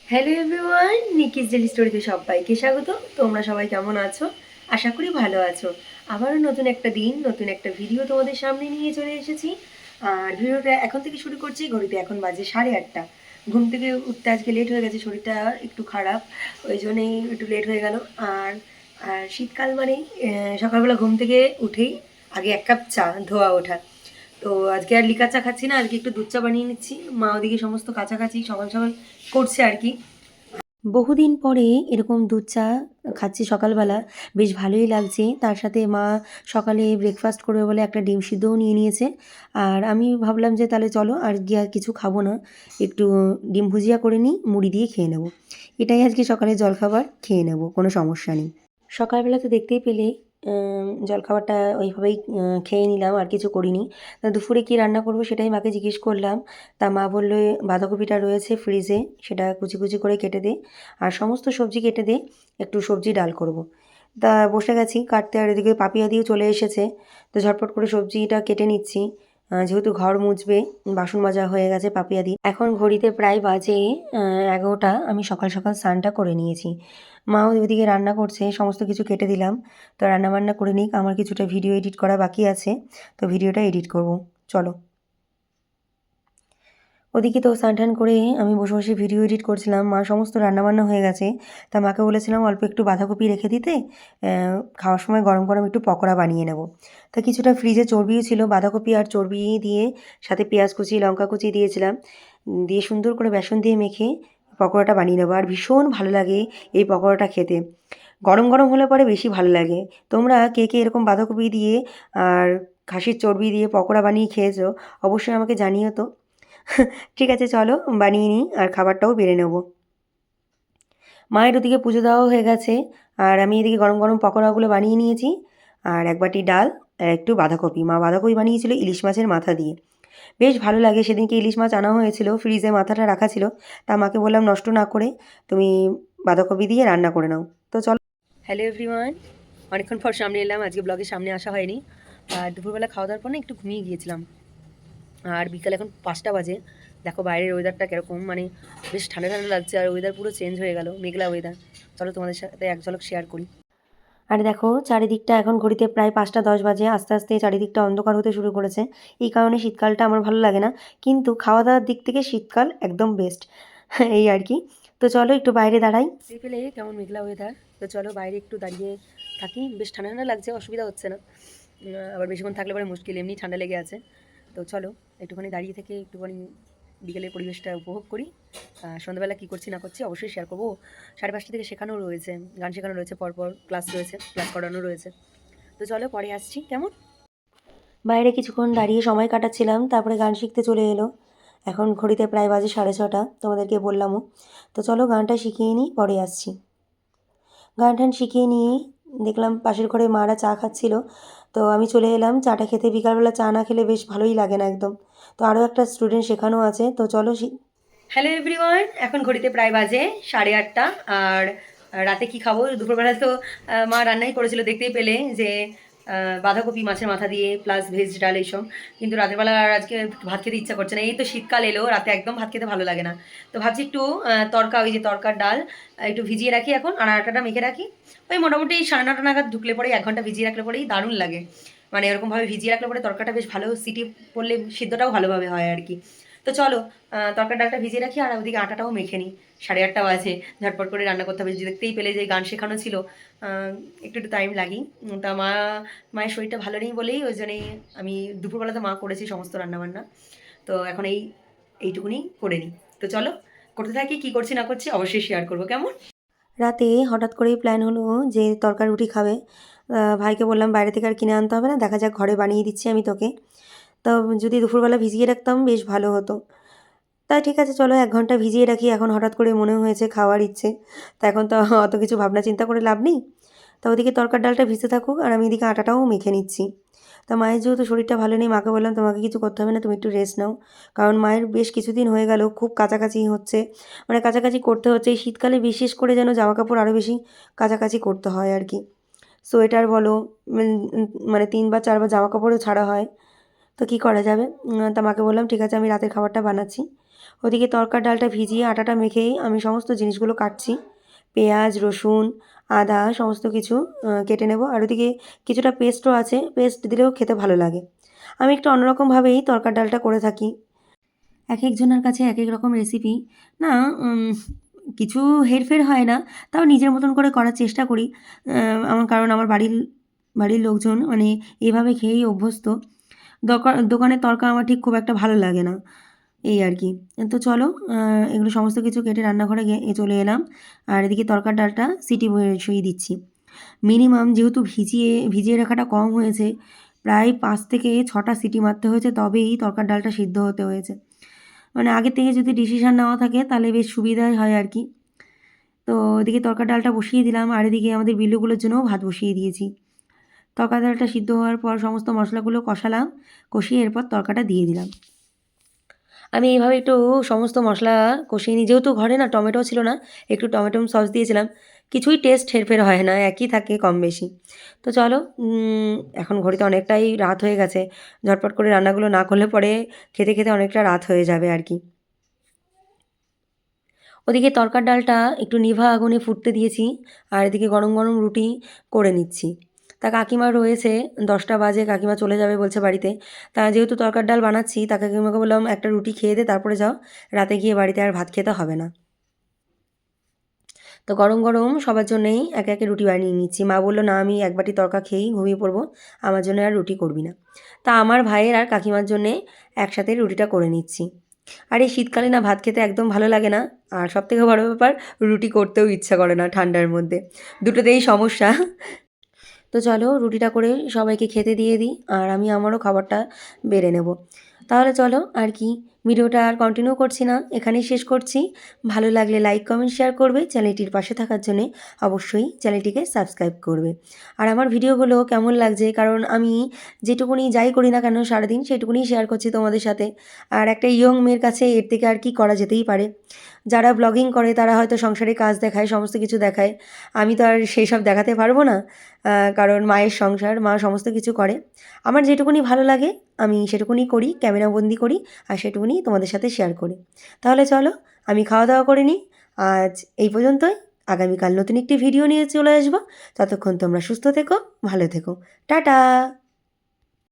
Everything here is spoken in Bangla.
হ্যালো এভরিওয়ান, নিকিস ডেলি স্টোরিতে সবাইকে স্বাগত। তোমরা সবাই কেমন আছো? আশা করি ভালো আছো। আবারও নতুন একটা দিন, নতুন একটা ভিডিও তোমাদের সামনে নিয়ে চলে এসেছি। আর ভিডিওটা এখন থেকে শুরু করছি। ঘড়িতে এখন বাজে 8:30। ঘুম থেকে উঠতে আজকে লেট হয়ে গেছে, শরীরটা একটু খারাপ, ওই জন্যই একটু লেট হয়ে গেল। আর আর শীতকাল মানেই সকালবেলা ঘুম থেকে উঠেই আগে এক কাপ চা, ধোয়া ওঠা। তো আজকে আর লিকার চা খাচ্ছি না, আজকে একটু দুধ চা বানিয়ে নিচ্ছি। মা ওদিকে সমস্ত কাছাকাছি সকাল সকাল করছে আর কি। বহুদিন পরে এরকম দুধ চা খাচ্ছি সকালবেলা, বেশ ভালোই লাগছে। তার সাথে মা সকালে ব্রেকফাস্ট করবে বলে একটা ডিম সিদ্ধও নিয়ে নিয়েছে। আর আমি ভাবলাম যে তাহলে চলো আর গিয়ে আর কিছু খাবো না, একটু ডিম ভুজিয়া করে নিই, মুড়ি দিয়ে খেয়ে নেবো। এটাই আজকে সকালে জলখাবার, খেয়ে নেবো, কোনো সমস্যা নেই। সকালবেলা তো দেখতেই পেলে জলখাবারটা ওইভাবেই খেয়ে নিলাম, আর কিছু করিনি। তা দুপুরে কী রান্না করবো সেটাই মাকে জিজ্ঞেস করলাম। তা মা বললো বাঁধাকপিটা রয়েছে ফ্রিজে, সেটা কুচি কুচি করে কেটে দে, আর সমস্ত সবজি কেটে দে, একটু সবজি ডাল করব। তা বসে গেছি কাটতে, আর এদিকে পাপিয়া দিয়েও চলে এসেছে। তো ঝটপট করে সবজিটা কেটে নিচ্ছি। যেহেতু ঘর মুছবে, বাসন মাজা হয়ে গেছে পাপিয়া দি। এখন ঘড়িতে প্রায় বাজে 11টা। আমি সকাল সকাল স্নানটা করে নিয়েছি। মাও ওইদিকে রান্না করছে, সমস্ত কিছু কেটে দিলাম। তো রান্নাবান্না করে নিক, আমার কিছুটা ভিডিও এডিট করা বাকি আছে, তো ভিডিওটা এডিট করব। চলো। ওদিকে তো স্নান টান করে আমি বসে বসে ভিডিও এডিট করছিলাম, মা সমস্ত রান্নাবান্না হয়ে গেছে। তা মাকে বলেছিলাম অল্প একটু বাঁধাকপি রেখে দিতে, খাওয়ার সময় গরম গরম একটু পকোড়া বানিয়ে নেব। তা কিছুটা ফ্রিজে চর্বিও ছিল, বাঁধাকপি আর চর্বি দিয়ে সাথে পেঁয়াজ কুচি লঙ্কা কুচি দিয়েছিলাম, দিয়ে সুন্দর করে বেসন দিয়ে মেখে পকোড়াটা বানিয়ে নেবো। আর ভীষণ ভালো লাগে এই পকোড়াটা খেতে, গরম গরম হলে পরে বেশি ভালো লাগে। তোমরা কে কে এরকম বাঁধাকপি দিয়ে আর খাসির চর্বি দিয়ে পকোড়া বানিয়ে খেয়েছো, অবশ্যই আমাকে জানিও তো। ঠিক আছে, চলো বানিয়ে নিই আর খাবারটাও বেড়ে নেব। মায়ের ওদিকে পুজো দেওয়া হয়ে গেছে, আর আমি এদিকে গরম গরম পকোড়াগুলো বানিয়ে নিয়েছি। আর এক বাটি ডাল আর একটু বাঁধাকপি, মা বাঁধাকপি বানিয়েছিল ইলিশ মাছের মাথা দিয়ে, বেশ ভালো লাগে। সেদিনকে ইলিশ মাছ আনা হয়েছিল, ফ্রিজে মাথাটা রাখা ছিল। তা মাকে বললাম নষ্ট না করে তুমি বাঁধাকপি দিয়ে রান্না করে নাও। তো চলো। হ্যালো এভরিওয়ান, অনেকক্ষণ পর সামনে এলাম, আজকে ব্লগের সামনে আসা হয়নি। আর দুপুরবেলা খাওয়া দাওয়ার পর না একটু ঘুমিয়ে গিয়েছিলাম। আর বিকাল এখন 5টা বাজে। দেখো বাইরের ওয়েদারটা কীরকম, মানে বেশ ঠান্ডা ঠান্ডা লাগছে, আর ওয়েদার পুরো চেঞ্জ হয়ে গেল, মেঘলা ওয়েদার। চলো তোমাদের সাথে এক ঝলক শেয়ার করি। আর দেখো চারিদিকটা এখন ঘড়িতে প্রায় 5টা 10 বাজে, আস্তে আস্তে চারিদিকটা অন্ধকার হতে শুরু করেছে। এই কারণে শীতকালটা আমার ভালো লাগে না, কিন্তু খাওয়া দাওয়ার দিক থেকে শীতকাল একদম বেস্ট। এই আর কি। তো চলো একটু বাইরে দাঁড়াই, পেলে কেমন মেঘলা ওয়েদার। তো চলো বাইরে একটু দাঁড়িয়ে থাকি, বেশ ঠান্ডা ঠান্ডা লাগছে, অসুবিধা হচ্ছে না। আবার বেশিক্ষণ থাকলে পরে মুশকিল, এমনি ঠান্ডা লেগে আছে। তো চলো একটুখানি দাঁড়িয়ে থেকে একটুখানি বিকেলের পরিবেশটা উপভোগ করি। সন্ধ্যাবেলা কী করছি না করছি অবশ্যই শেয়ার করবো। 5:30 থেকে শেখানো রয়েছে, গান শেখানো রয়েছে, পরপর ক্লাস রয়েছে, ক্লাস করানো রয়েছে। তো চলো পরে আসছি কেমন। বাইরে কিছুক্ষণ দাঁড়িয়ে সময় কাটাচ্ছিলাম, তারপরে গান শিখতে চলে এলো। এখন ঘড়িতে প্রায় বাজে 6:30, তোমাদেরকে বললামও। তো চলো গানটা শিখিয়ে নিই, পরে আসছি। গান টান শিখিয়ে নিয়ে দেখলাম পাশের ঘরে মারা চা খাচ্ছিল, তো আমি চলে এলাম চাটা খেতে। বিকালবেলা চা না খেলে বেশ ভালোই লাগে না একদম। তো আরও একটা স্টুডেন্ট শেখানো আছে, তো চলো। হ্যালো এভরিওয়ান, এখন ঘড়িতে প্রায় বাজে 8:30। আর রাতে কি খাবো, দুপুরবেলা তো মা রান্নাই করেছিল, দেখতেই পেলে যে বাঁধাকপি মাছের মাথা দিয়ে প্লাস ভেজ ডাল এইসব। কিন্তু রাতের বেলা আর আজকে ভাত খেতে ইচ্ছা করছে না, এই তো শীতকাল এলো, রাতে একদম ভাত খেতে ভালো লাগে না। তো ভাবছি একটু তরকা, ওই যে তরকার ডাল একটু ভিজিয়ে রাখি এখন, আর আটাটা মেখে রাখি। ওই মোটামুটি 9:30 নাগাদ ঢুকলে পরেই 1 ঘন্টা ভিজিয়ে রাখলে পরেই দারুণ লাগে। মানে এরকমভাবে ভিজিয়ে রাখলে পরে তরকাটা বেশ ভালো সিটি পড়লে সিদ্ধটাও ভালোভাবে হয় আর কি। তো চলো তরকার ডালটা ভিজিয়ে রাখি, আর ওদিকে আটাটাও মেখে নিই। 8:30 বাজে, ঝটপট করে রান্না করতে হবে। দেখতেই পেলে যে গান শেখানো ছিল, একটু একটু টাইম লাগি। তা মায়ের শরীরটা ভালো নেই বলেই ওই জন্যই আমি দুপুরবেলা তো মা করেছি সমস্ত রান্নাবান্না। তো এখন এইটুকুনি করে নিই। তো চলো করতে থাকি, কী করছি না করছি অবশ্যই শেয়ার করবো কেমন। রাতে হঠাৎ করেই প্ল্যান হলো যে তরকারি রুটি খাবে। ভাইকে বললাম বাইরে থেকে আর কিনে আনতে হবে না, দেখা যাক ঘরে বানিয়ে দিচ্ছি আমি তোকে। তো যদি দুপুরবেলা ভিজিয়ে রাখতাম বেশ ভালো হতো। তাই ঠিক আছে চলো 1 ঘন্টা ভিজিয়ে রাখি, এখন হঠাৎ করে মনে হয়েছে খাওয়ার ইচ্ছে। তা এখন তো অত কিছু ভাবনা চিন্তা করে লাভ নেই। তা ওদিকে তরকার ডালটা ভিজতে থাকুক, আর আমি এদিকে আটাটাও মেখে নিচ্ছি। তা মায়ের যেহেতু শরীরটা ভালো নেই, মাকে বললাম তোমাকে কিছু করতে হবে না, তুমি একটু রেস্ট নাও। কারণ মায়ের বেশ কিছুদিন হয়ে গেল খুব কাছাকাছি হচ্ছে, মানে কাছাকাছি করতে হচ্ছে। এই শীতকালে বিশেষ করে যেন জামাকাপড় আরও বেশি কাছাকাছি করতে হয় আর কি। সোয়েটার বলো, মানে 3 বা 4 বার জামাকাপড়ও ছাড়া হয়। তো কী করা যাবে। তা মাকে বললাম ঠিক আছে আমি রাতের খাবারটা বানাচ্ছি। ওদিকে তরকার ডালটা ভিজিয়ে আটাটা মেখেই আমি সমস্ত জিনিসগুলো কাটছি। পেঁয়াজ, রসুন, আদা সমস্ত কিছু কেটে নেব। আর ওদিকে কিছুটা পেস্টও আছে, পেস্ট দিলেও খেতে ভালো লাগে। আমি একটু অন্যরকমভাবেই তরকার ডালটা করে থাকি। এক একজনের কাছে এক এক রকম রেসিপি। না, কিছু হেরফের হয় না, তাও নিজের মতন করে করার চেষ্টা করি। কারণ আমার বাড়ির লোকজন মানে এভাবে খেয়েই অভ্যস্ত। দোকানের তরকা আমার ঠিক খুব একটা ভালো লাগে না, এই আর কি। তো চলো, এগুলো সমস্ত কিছু কেটে রান্নাঘরে চলে এলাম। আর এদিকে তরকার ডালটা সিটি বসিয়ে দিচ্ছি। মিনিমাম যেহেতু ভিজিয়ে রাখাটা কম হয়েছে, প্রায় 5 থেকে 6টা সিটি মারতে হয়েছে, তবেই তরকার ডালটা সিদ্ধ হতে হয়েছে। মানে আগে থেকে যদি ডিসিশান নেওয়া থাকে তাহলে বেশ সুবিধাই হয় আর কি। তো এদিকে তরকার ডালটা বসিয়ে দিলাম, আর এদিকে আমাদের বিল্লুগুলোর জন্যও ভাত বসিয়ে দিয়েছি। তরকার ডালটা সিদ্ধ হওয়ার পর সমস্ত মশলাগুলো কষালাম, কষিয়ে এরপর তরকাটা দিয়ে দিলাম। আমি এইভাবে একটু সমস্ত মশলা কষিয়ে নিই। যেহেতু ঘরে না টমেটো ছিল না, একটু টমেটো সস দিয়েছিলাম। কিছুই টেস্ট হেরফের হয় না, একই থাকে কম বেশি। তো চলো, এখন ঘড়িতে অনেকটাই রাত হয়ে গেছে। ঝটপট করে রান্নাগুলো না করলে পরে খেতে খেতে অনেকটা রাত হয়ে যাবে আর কি। ওদিকে তরকার ডালটা একটু নিভা আগুনে ফুটতে দিয়েছি, আর এদিকে গরম গরম রুটি করে নিচ্ছি। তা কাকিমা রয়েছে, 10টা বাজে, কাকিমা চলে যাবে বলছে বাড়িতে। তা যেহেতু তরকার ডাল বানাচ্ছি, তা কাকিমাকে বললাম একটা রুটি খেয়ে দে, তারপরে যাও, রাতে গিয়ে বাড়িতে আর ভাত খেতে হবে না। তো গরম গরম সবার জন্যেই একে একে রুটি বানিয়ে নিচ্ছি। মা বললো, না আমি এক বাটি তরকা খেয়েই ঘুমিয়ে পড়বো, আমার জন্য আর রুটি করবি না। তা আমার ভাইয়ের আর কাকিমার জন্যে একসাথে রুটিটা করে নিচ্ছি। আর এই শীতকালে না ভাত খেতে একদম ভালো লাগে না। আর সবথেকে বড় ব্যাপার, রুটি করতেও ইচ্ছা করে না ঠান্ডার মধ্যে। দুটোতেই সমস্যা। তো চলো রুটিটা করে সবাইকে খেতে দিয়ে দিই, আর আমি আমারও খাবারটা বেড়ে নেব। তাহলে চলো আর কি, ভিডিওটা আর কন্টিনিউ করছি না, এখানেই শেষ করছি। ভালো লাগলে লাইক, কমেন্ট, শেয়ার করবে। চ্যানেলটির পাশে থাকার জন্যে অবশ্যই চ্যানেলটিকে সাবস্ক্রাইব করবে। আর আমার ভিডিওগুলো কেমন লাগছে, কারণ আমি যেটুকুনি যাই করি না কেন সারাদিন সেটুকুনি শেয়ার করছি তোমাদের সাথে। আর একটা ইয়ং মেয়ের কাছে এর থেকে আর কি করা যেতেই পারে। যারা ব্লগিং করে তারা হয়তো সংসারের কাজ দেখায়, সমস্ত কিছু দেখায়। আমি তো আর সেই সব দেখাতে পারবো না, কারণ মায়ের সংসার, মা সমস্ত কিছু করে। আমার যেটুকুনি ভালো লাগে আমি সেটুকুনি করি, ক্যামেরাবন্দি করি, আর সেটুকুনি তোমাদের সাথে শেয়ার করি। তাহলে চলো, আমি খাওয়া দাওয়া করে নিই। আজ এই পর্যন্তই। আগামীকাল নতুন একটি ভিডিও নিয়ে চলে আসবো। ততক্ষণ তোমরা সুস্থ থেকো, ভালো থেকো। টাটা।